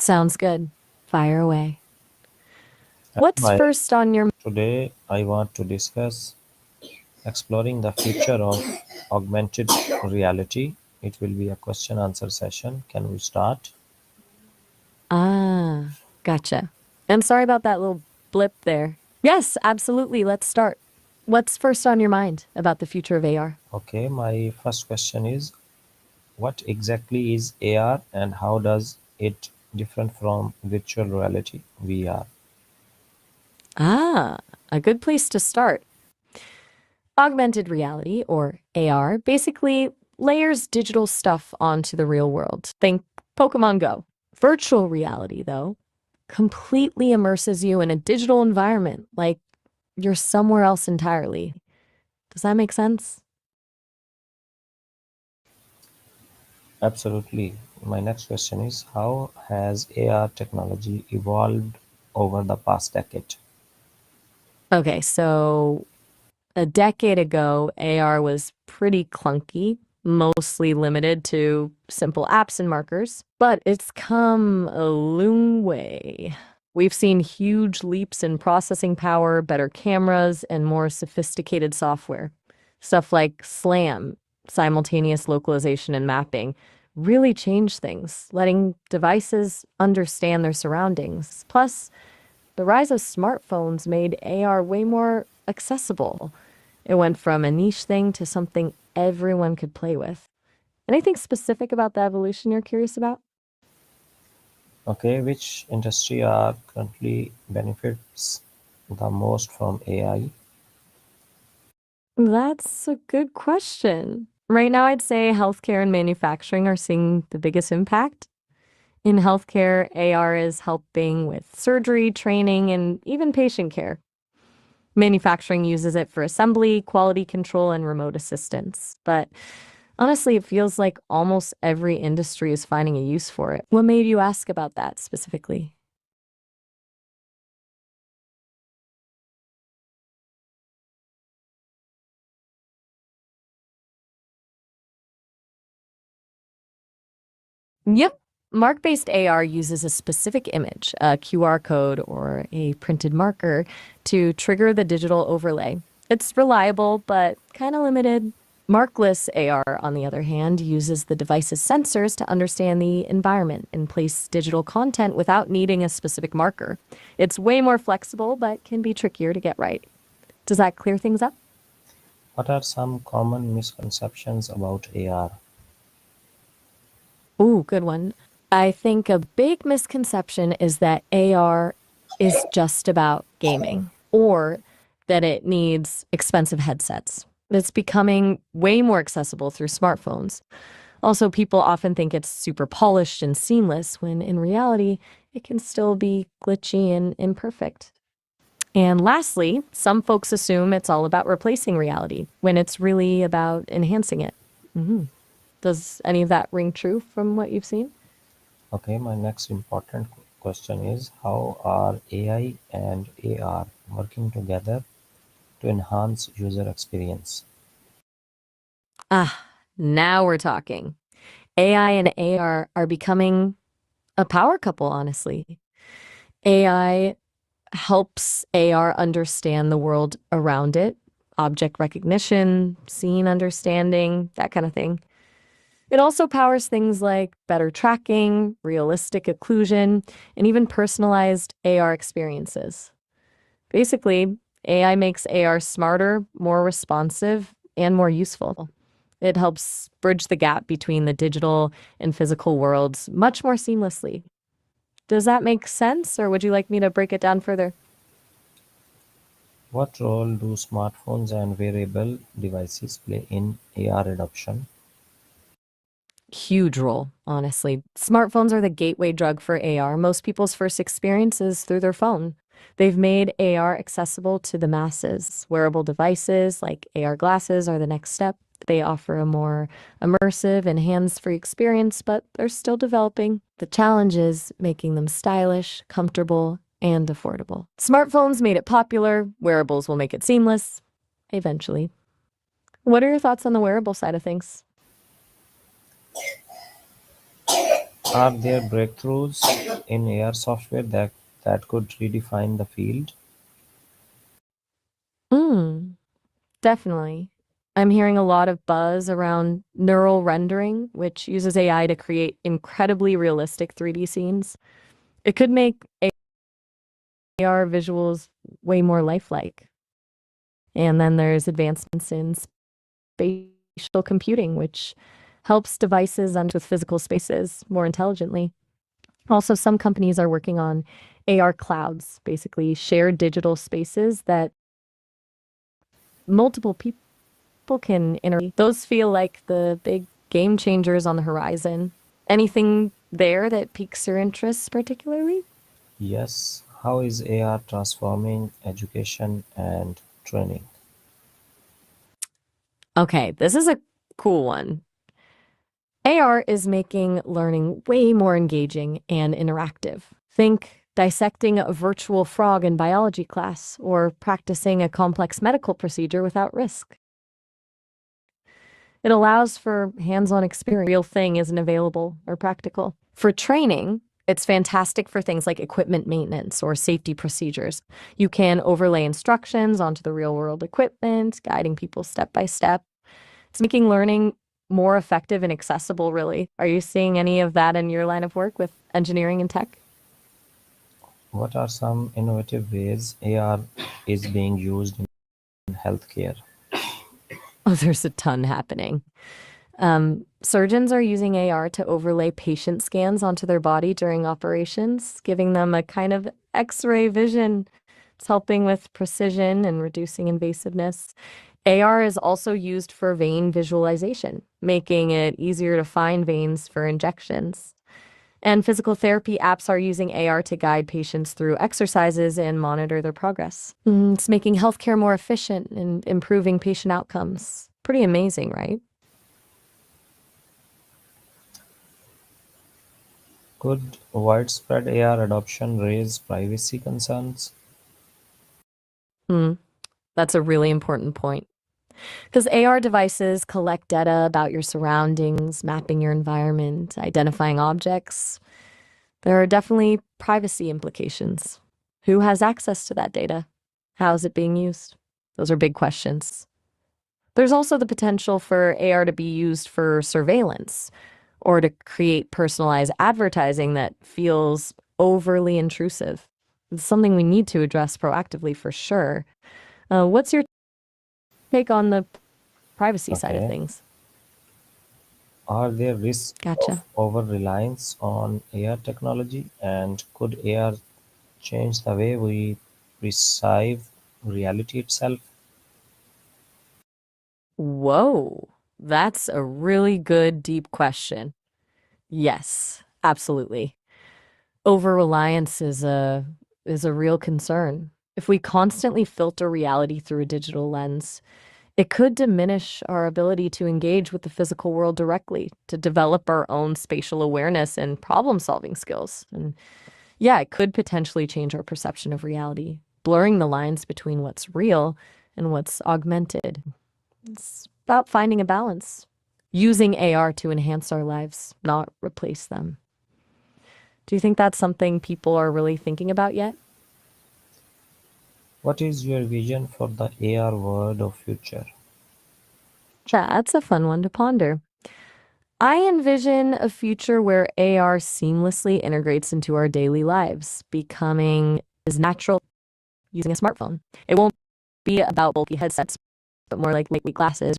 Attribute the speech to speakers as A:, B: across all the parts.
A: Sounds good. Fire away. What's
B: Hi,
A: first on your
B: today I want to discuss exploring the future of augmented reality. It will be a question answer session. Can we start?
A: Ah, gotcha. And sorry about that little blip there. Yes, absolutely. Let's start. What's first on your mind about the future of AR?
B: Okay, my first question is what exactly is AR and how does it different from virtual reality VR?
A: Ah, a good place to start. Augmented reality, or AR, basically layers digital stuff onto the real world. Think Pokémon Go. Virtual reality, though, completely immerses you in a digital environment, like you're somewhere else entirely. Does that make sense?
B: Absolutely. My next question is how has AR technology evolved over the past decade?
A: Okay, so a decade ago, AR was pretty clunky, mostly limited to simple apps and markers, but it's come a long way. We've seen huge leaps in processing power, better cameras, and more sophisticated software. Stuff like SLAM, simultaneous localization and mapping, really changed things, letting devices understand their surroundings. Plus, the rise of smartphones made AR way more accessible. It went from a niche thing to something everyone could play with. Anything specific about the evolution you're curious about?
B: Okay, which industry are currently benefits the most from AI?
A: That's a good question. Right now, I'd say healthcare and manufacturing are seeing the biggest impact. In healthcare, AR is helping with surgery, training, and even patient care. Manufacturing uses it for assembly, quality control, and remote assistance. But honestly, it feels like almost every industry is finding a use for it. What made you ask about that specifically? Yep. Mark-based AR uses a specific image, a QR code or a printed marker, to trigger the digital overlay. It's reliable, but kind of limited. Markless AR, on the other hand, uses the device's sensors to understand the environment and place digital content without needing a specific marker. It's way more flexible, but can be trickier to get right. Does that clear things up?
B: What are some common misconceptions about AR?
A: Ooh, good one. I think a big misconception is that AR is just about gaming or that it needs expensive headsets. It's becoming way more accessible through smartphones. Also, people often think it's super polished and seamless when in reality, it can still be glitchy and imperfect. And lastly, some folks assume it's all about replacing reality when it's really about enhancing it. Mhm. Does any of that ring true from what you've seen?
B: Okay, my next important question is how are AI and AR working together to enhance user experience?
A: Ah, now we're talking. AI and AR are becoming a power couple, honestly. AI helps AR understand the world around it, object recognition, scene understanding, that kind of thing. It also powers things like better tracking, realistic occlusion, and even personalized AR experiences. Basically, AI makes AR smarter, more responsive, and more useful. It helps bridge the gap between the digital and physical worlds much more seamlessly. Does that make sense, or would you like me to break it down further?
B: What role do smartphones and wearable devices play in AR adoption?
A: Huge role, honestly. Smartphones are the gateway drug for AR. Most people's first experience is through their phone. They've made AR accessible to the masses. Wearable devices like AR glasses are the next step. They offer a more immersive and hands free experience, but they're still developing. The challenge is making them stylish, comfortable, and affordable. Smartphones made it popular, wearables will make it seamless eventually. What are your thoughts on the wearable side of things?
B: Are there breakthroughs in AR software that could redefine the field?
A: Mm, definitely. I'm hearing a lot of buzz around neural rendering, which uses AI to create incredibly realistic 3D scenes. It could make AR visuals way more lifelike. And then there's advancements in spatial computing, which helps devices interact with physical spaces more intelligently. Also, some companies are working on AR clouds, basically shared digital spaces that multiple people can interact. Those feel like the big game changers on the horizon. Anything there that piques your interest particularly?
B: Yes. How is AR transforming education and training?
A: Okay, this is a cool one. AR is making learning way more engaging and interactive. Think dissecting a virtual frog in biology class or practicing a complex medical procedure without risk. It allows for hands-on experience. Real thing isn't available or practical. For training, it's fantastic for things like equipment maintenance or safety procedures. You can overlay instructions onto the real-world equipment, guiding people step by step. It's making learning more effective and accessible, really. Are you seeing any of that in your line of work with engineering and tech?
B: What are some innovative ways AR is being used in healthcare?
A: Oh, there's a ton happening. Surgeons are using AR to overlay patient scans onto their body during operations, giving them a kind of X-ray vision. It's helping with precision and reducing invasiveness. AR is also used for vein visualization, making it easier to find veins for injections. And physical therapy apps are using AR to guide patients through exercises and monitor their progress. It's making healthcare more efficient and improving patient outcomes. Pretty amazing, right?
B: Could widespread AR adoption raise privacy concerns?
A: Hmm, that's a really important point. Because AR devices collect data about your surroundings, mapping your environment, identifying objects. There are definitely privacy implications. Who has access to that data? How is it being used? Those are big questions. There's also the potential for AR to be used for surveillance or to create personalized advertising that feels overly intrusive. It's something we need to address proactively for sure. What's your take on the privacy side of
B: Okay.
A: things?
B: Are there risks of
A: Gotcha.
B: over-reliance on AR technology, and could AR change the way we perceive reality itself?
A: Whoa, that's a really good, deep question. Yes, absolutely. Over-reliance is a real concern. If we constantly filter reality through a digital lens, it could diminish our ability to engage with the physical world directly, to develop our own spatial awareness and problem-solving skills. And yeah, it could potentially change our perception of reality, blurring the lines between what's real and what's augmented. It's about finding a balance, using AR to enhance our lives, not replace them. Do you think that's something people are really thinking about yet?
B: What is your vision for the AR world of future?
A: That's a fun one to ponder. I envision a future where AR seamlessly integrates into our daily lives, becoming as natural using a smartphone. It won't be about bulky headsets, but more like lightweight glasses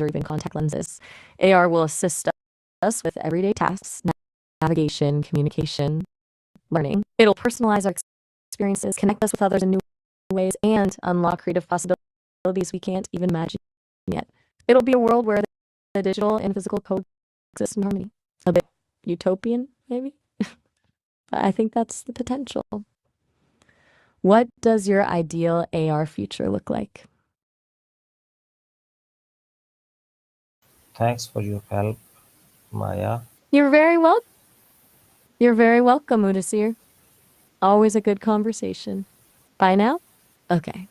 A: or even contact lenses. AR will assist us with everyday tasks, navigation, communication, learning. It'll personalize our experiences, connect us with others in new ways, and unlock creative possibilities we can't even imagine yet. It'll be a world where the digital and physical coexist in harmony. A bit utopian, maybe? But I think that's the potential. What does your ideal AR future look like?
B: Thanks for your help, Maya.
A: You're very welcome. You're very welcome, Udasir. Always a good conversation. Bye now? Okay.